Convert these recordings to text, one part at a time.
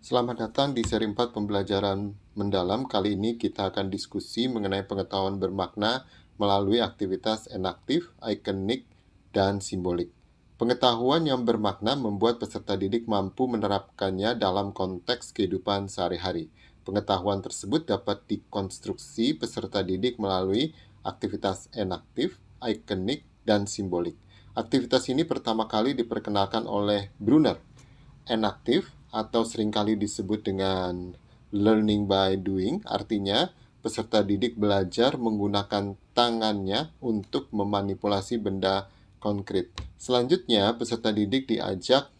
Selamat datang di seri 4 pembelajaran mendalam. Kali ini kita akan diskusi mengenai pengetahuan bermakna melalui aktivitas enaktif, ikonik, dan simbolik. Pengetahuan yang bermakna membuat peserta didik mampu menerapkannya dalam konteks kehidupan sehari-hari. Pengetahuan tersebut dapat dikonstruksi peserta didik melalui aktivitas enaktif, ikonik, dan simbolik. Aktivitas ini pertama kali diperkenalkan oleh Brunner. Enaktif atau seringkali disebut dengan learning by doing, artinya peserta didik belajar menggunakan tangannya untuk memanipulasi benda konkret. Selanjutnya, peserta didik diajak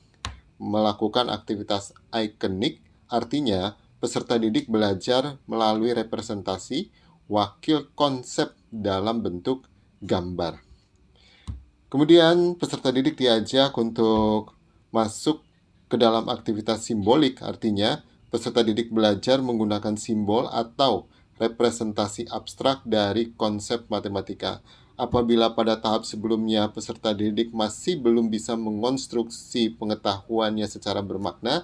melakukan aktivitas ikonik, artinya peserta didik belajar melalui representasi wakil konsep dalam bentuk gambar. Kemudian peserta didik diajak untuk masuk ke dalam aktivitas simbolik, artinya peserta didik belajar menggunakan simbol atau representasi abstrak dari konsep matematika. Apabila pada tahap sebelumnya peserta didik masih belum bisa mengonstruksi pengetahuannya secara bermakna,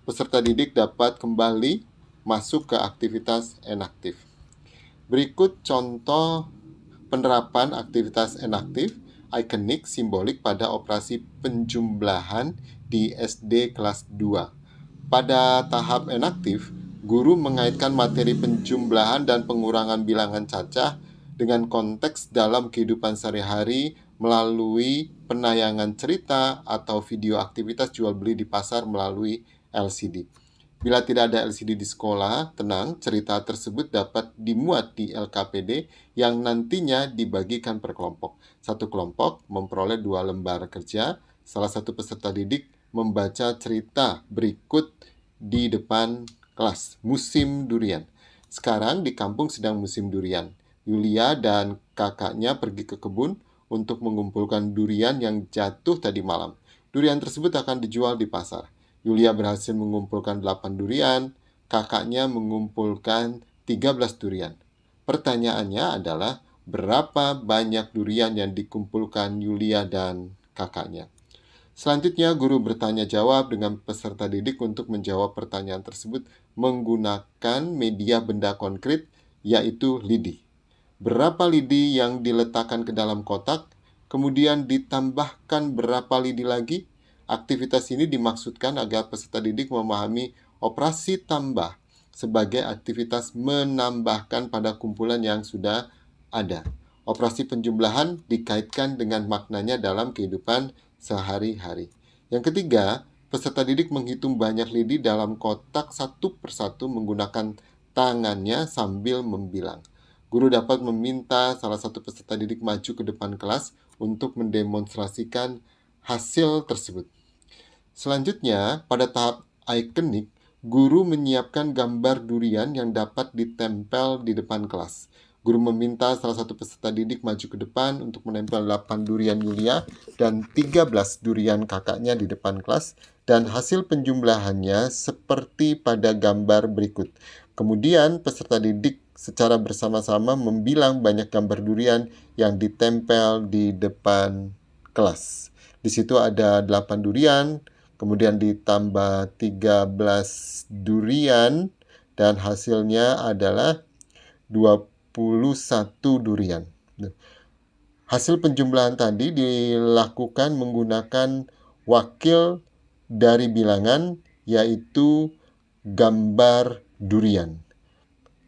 peserta didik dapat kembali masuk ke aktivitas enaktif. Berikut contoh penerapan aktivitas enaktif, ikonik, simbolik pada operasi penjumlahan di SD kelas 2. Pada tahap enaktif, guru mengaitkan materi penjumlahan dan pengurangan bilangan cacah dengan konteks dalam kehidupan sehari-hari melalui penayangan cerita atau video aktivitas jual beli di pasar melalui LCD. Bila tidak ada LCD di sekolah, tenang, cerita tersebut dapat dimuat di LKPD yang nantinya dibagikan per kelompok. Satu kelompok memperoleh 2 lembar kerja. Salah satu peserta didik membaca cerita berikut di depan kelas. Musim durian. Sekarang di kampung sedang musim durian. Yulia dan kakaknya pergi ke kebun untuk mengumpulkan durian yang jatuh tadi malam. Durian tersebut akan dijual di pasar. Yulia berhasil mengumpulkan 8 durian, kakaknya mengumpulkan 13 durian. Pertanyaannya adalah, berapa banyak durian yang dikumpulkan Yulia dan kakaknya? Selanjutnya, guru bertanya jawab dengan peserta didik untuk menjawab pertanyaan tersebut menggunakan media benda konkret, yaitu lidi. Berapa lidi yang diletakkan ke dalam kotak, kemudian ditambahkan berapa lidi lagi? Aktivitas ini dimaksudkan agar peserta didik memahami operasi tambah sebagai aktivitas menambahkan pada kumpulan yang sudah ada. Operasi penjumlahan dikaitkan dengan maknanya dalam kehidupan sehari-hari. Yang ketiga, peserta didik menghitung banyak lidi dalam kotak satu persatu menggunakan tangannya sambil membilang. Guru dapat meminta salah satu peserta didik maju ke depan kelas untuk mendemonstrasikan hasil tersebut. Selanjutnya, pada tahap ikonik, guru menyiapkan gambar durian yang dapat ditempel di depan kelas. Guru meminta salah satu peserta didik maju ke depan untuk menempel 8 durian Yulia dan 13 durian kakaknya di depan kelas, dan hasil penjumlahannya seperti pada gambar berikut. Kemudian peserta didik secara bersama-sama membilang banyak gambar durian yang ditempel di depan kelas. Di situ ada 8 durian, kemudian ditambah 13 durian, dan hasilnya adalah 21 durian. Hasil penjumlahan tadi dilakukan menggunakan wakil dari bilangan, yaitu gambar durian.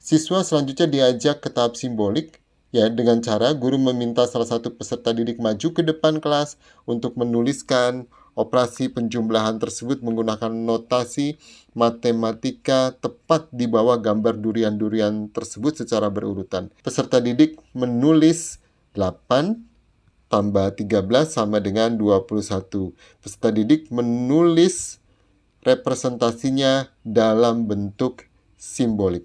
Siswa selanjutnya diajak ke tahap simbolik, ya, dengan cara guru meminta salah satu peserta didik maju ke depan kelas untuk menuliskan operasi penjumlahan tersebut menggunakan notasi matematika tepat di bawah gambar durian-durian tersebut secara berurutan. Peserta didik menulis 8 tambah 13 sama dengan 21. Peserta didik menulis representasinya dalam bentuk simbolik.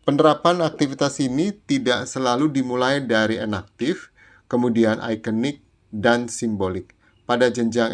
Penerapan aktivitas ini tidak selalu dimulai dari enaktif, kemudian ikonik, dan simbolik. Pada jenjang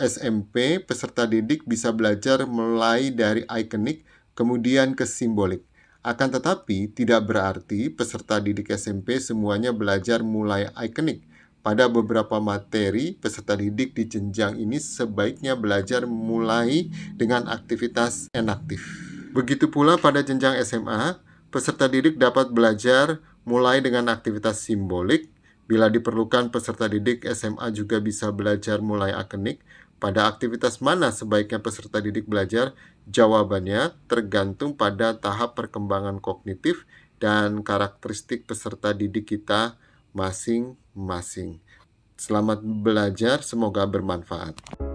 SMP, peserta didik bisa belajar mulai dari ikonik, kemudian ke simbolik. Akan tetapi, tidak berarti peserta didik SMP semuanya belajar mulai ikonik. Pada beberapa materi, peserta didik di jenjang ini sebaiknya belajar mulai dengan aktivitas enaktif. Begitu pula pada jenjang SMA, peserta didik dapat belajar mulai dengan aktivitas simbolik. Bila diperlukan, peserta didik SMA juga bisa belajar mulai akademik. Pada aktivitas mana sebaiknya peserta didik belajar? Jawabannya tergantung pada tahap perkembangan kognitif dan karakteristik peserta didik kita masing-masing. Selamat belajar, semoga bermanfaat.